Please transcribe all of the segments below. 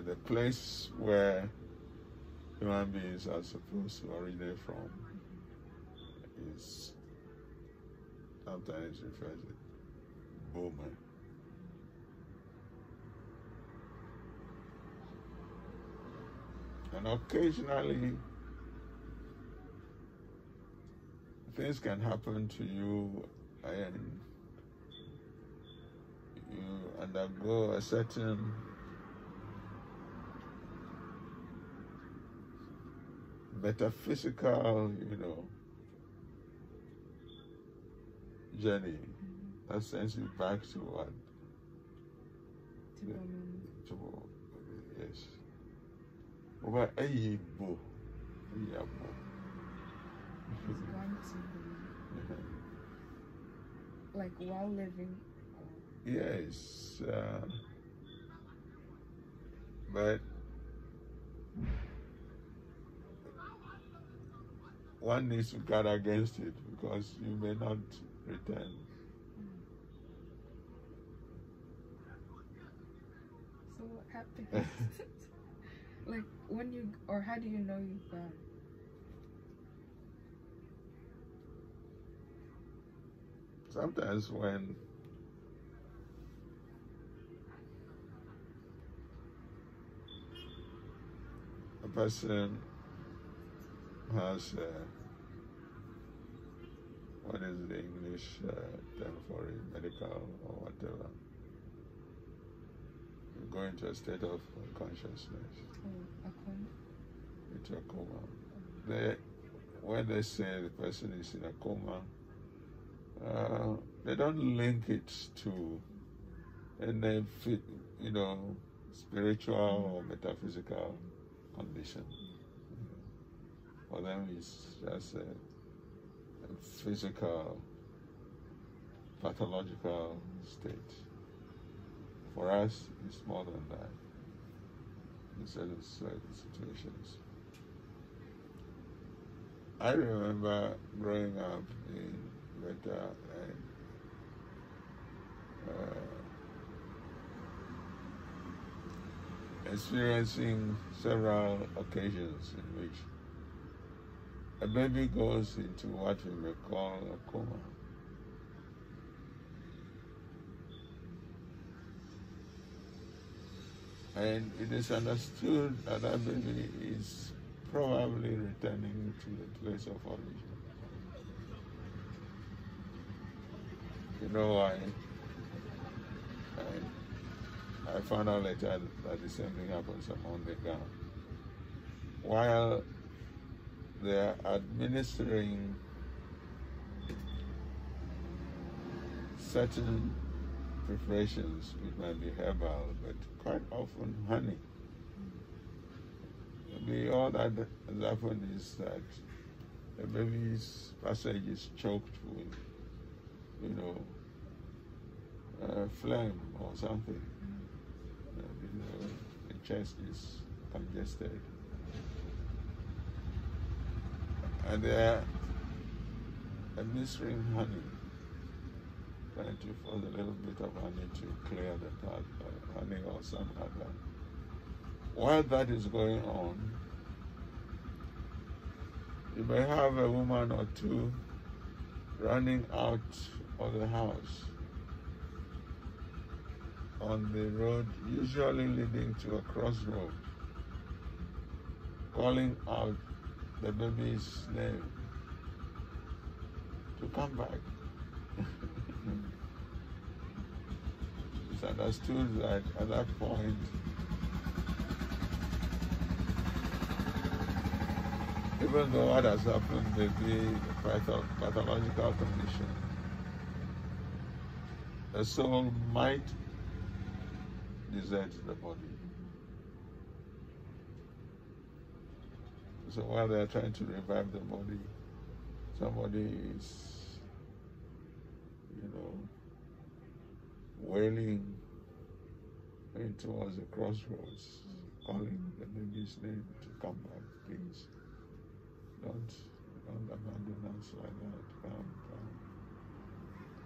the place where human beings are supposed to originate from is sometimes referred to Bome. And occasionally things can happen to you and you undergo a certain metaphysical, journey that sends you back to what? Yes. Over a bo. Like while living. Yes. But one needs to guard against it because you may not return. So what happens? Like when you, or how do you know you've gone? Sometimes when a person has what is the English term for it, medical or whatever, you go into a state of consciousness. Oh, a coma? Into a coma. When they say the person is in a coma, they don't link it to any, spiritual or metaphysical condition. For them, it's just a physical, pathological state. For us, it's more than that in certain situations. I remember growing up in Beta and experiencing several occasions in which a baby goes into what we may call a coma. And it is understood that that baby is probably returning to the place of origin. You know why? I found out later that the same thing happens among the Legon. While they are administering certain preparations, which might be herbal, but quite often honey. Maybe all that has happened is that the baby's passage is choked with, phlegm or something. The chest is congested. And they are administering honey, trying to force a little bit of honey to clear the throat, honey or some other. While that is going on, you may have a woman or two running out of the house on the road, usually leading to a crossroad, calling out the baby's name to come back. It's understood that at that point, even though what has happened may be a pathological condition, the soul might desert the body. So while they are trying to revive the body, somebody is, wailing towards the crossroads, calling the baby's name to come back, please. Don't abandon us like that. Come.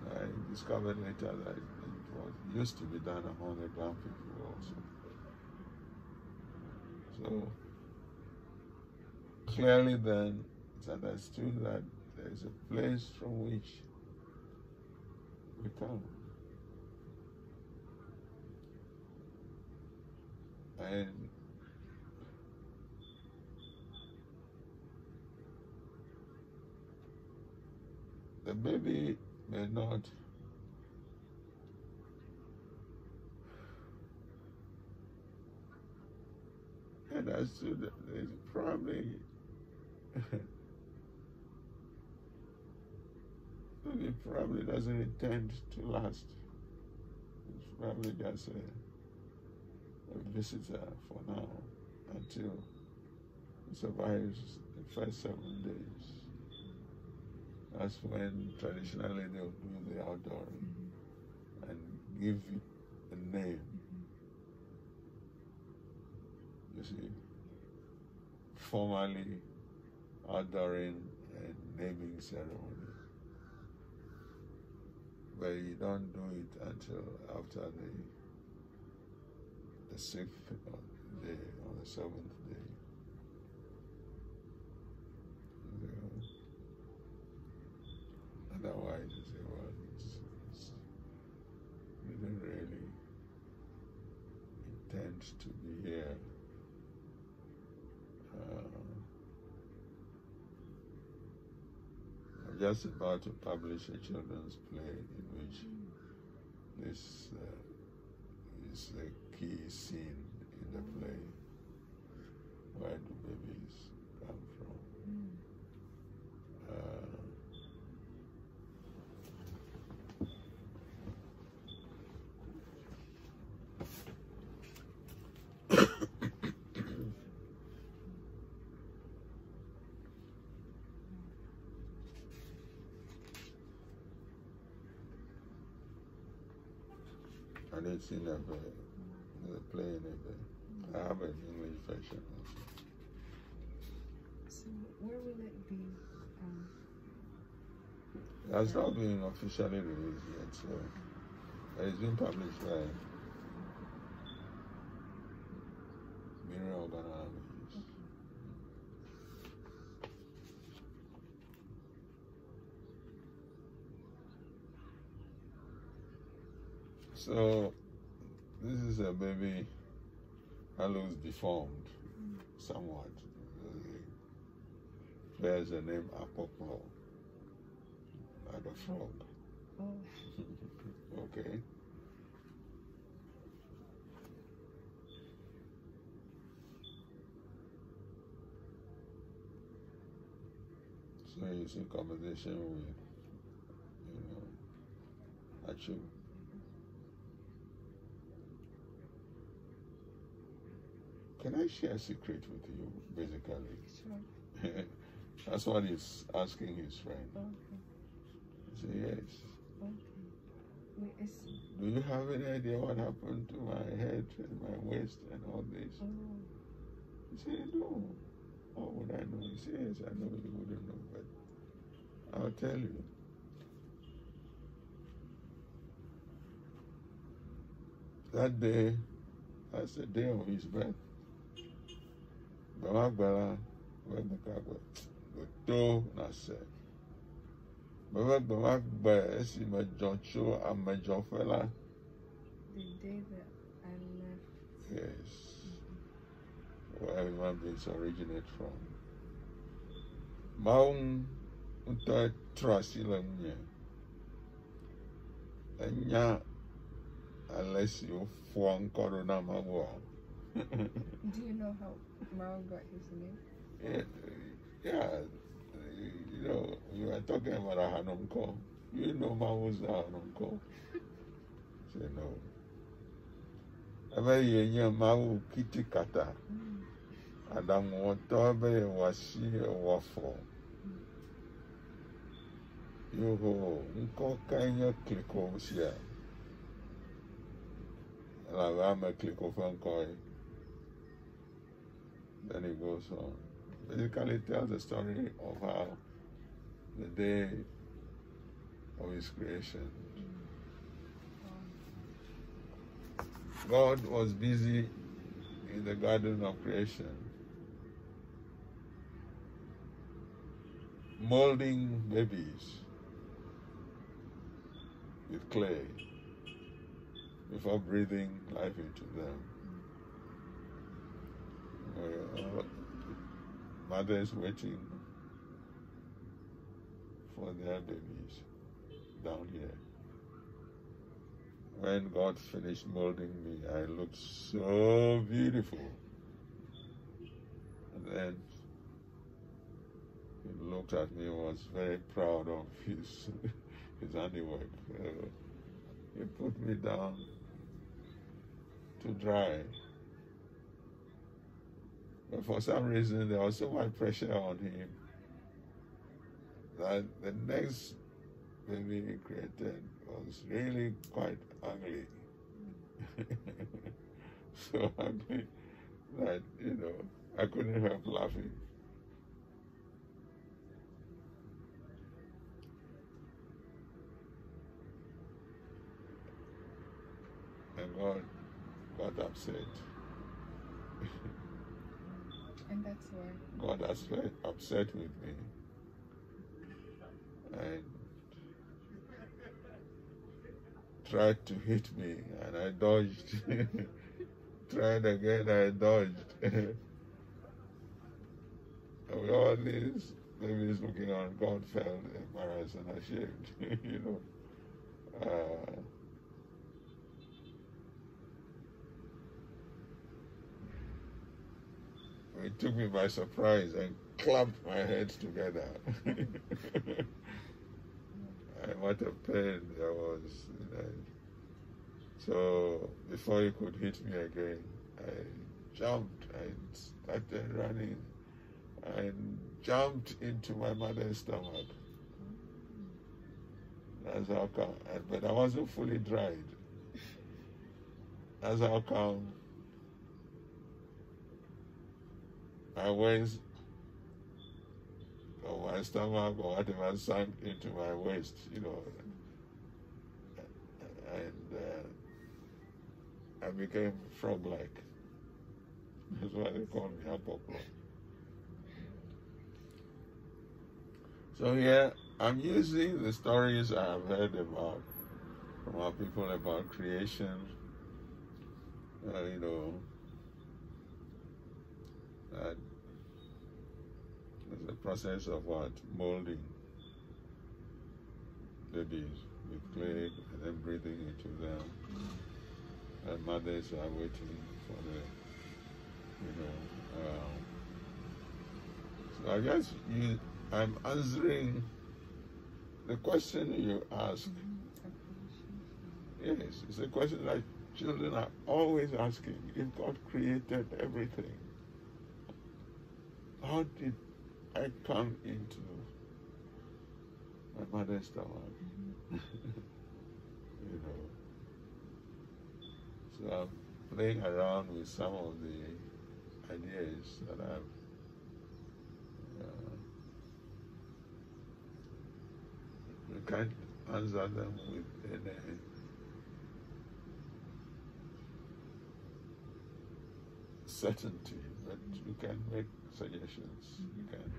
I discovered later that it used to be done among the Brown people also. So clearly then it's understood that there is a place from which we come. And the baby may not understood that there's probably it probably doesn't intend to last. It's probably just a visitor for now until it survives the first 7 days. That's when traditionally they'll do the outdooring and give it a name. You see, formally outdooring and naming ceremony. But you don't do it until after the 6th day or the 7th day. Otherwise, you say, well, we didn't really intend to be here. I'm just about to publish a children's play in which this is a key scene in the play. Where do babies come from? And it's in the play in it. I have an English version also. So where will it be? It has not been officially released yet, so it's been published by Miriam Ghana. So this is a baby that looks deformed somewhat. Bears the name Apoplo, like a frog. Oh. Okay. So it's in conversation with, Achu. Can I share a secret with you, basically? Sure. That's what he's asking his friend. Okay. He said, yes. Okay. Wait, Do you have any idea what happened to my head and my waist and all this? Oh. He said, no. How would I know? He said, yes, I know you wouldn't know, but I'll tell you. That day, that's the day of his birth. Bama to na se. Bama esi majoncho a majonfela. The day that I left. Yes. Where human beings originate from. Maung unta trasi lemnya. Enya unless you form corona mawa. Do you know how Mao got his name? Yeah, you are talking about a Hanumko. You know Mao's Hanumko. Say no. Ebe yenye Mao kiti kata. Adam wato ebe wasi wafo. Yoho, nko kanya kliko siya. La rame kliko fankoi. Then he goes on. Basically tells the story of how the day of his creation, God was busy in the garden of creation, molding babies with clay before breathing life into them. Mothers waiting for their babies down here. When God finished molding me, I looked so beautiful. And then he looked at me and was very proud of his handiwork. He put me down to dry. But for some reason, there was so much pressure on him that the next baby he created was really quite ugly. So ugly that, I couldn't help laughing. And God got upset. And that's why God was very upset with me. And tried to hit me, and I dodged. Tried again, I dodged. And with all these babies looking on, God felt embarrassed and ashamed, It took me by surprise and clamped my heads together. And what a pain there was. So before he could hit me again, I jumped and started running and jumped into my mother's stomach. That's how come. But I wasn't fully dried. That's how come my waist or my stomach or whatever sank into my waist, and I became frog-like. That's why they call me Apoplo. So here, I'm using the stories I've heard about from our people about creation, that there's a process of molding babies with clay and then breathing into them. And mothers are waiting for so I guess I'm answering the question you ask. Yes, it's a question that children are always asking. If God created everything, how did I come into my mother's stomach? So I'm playing around with some of the ideas that I've you can't answer them with any certainty, but you can make suggestions. You can,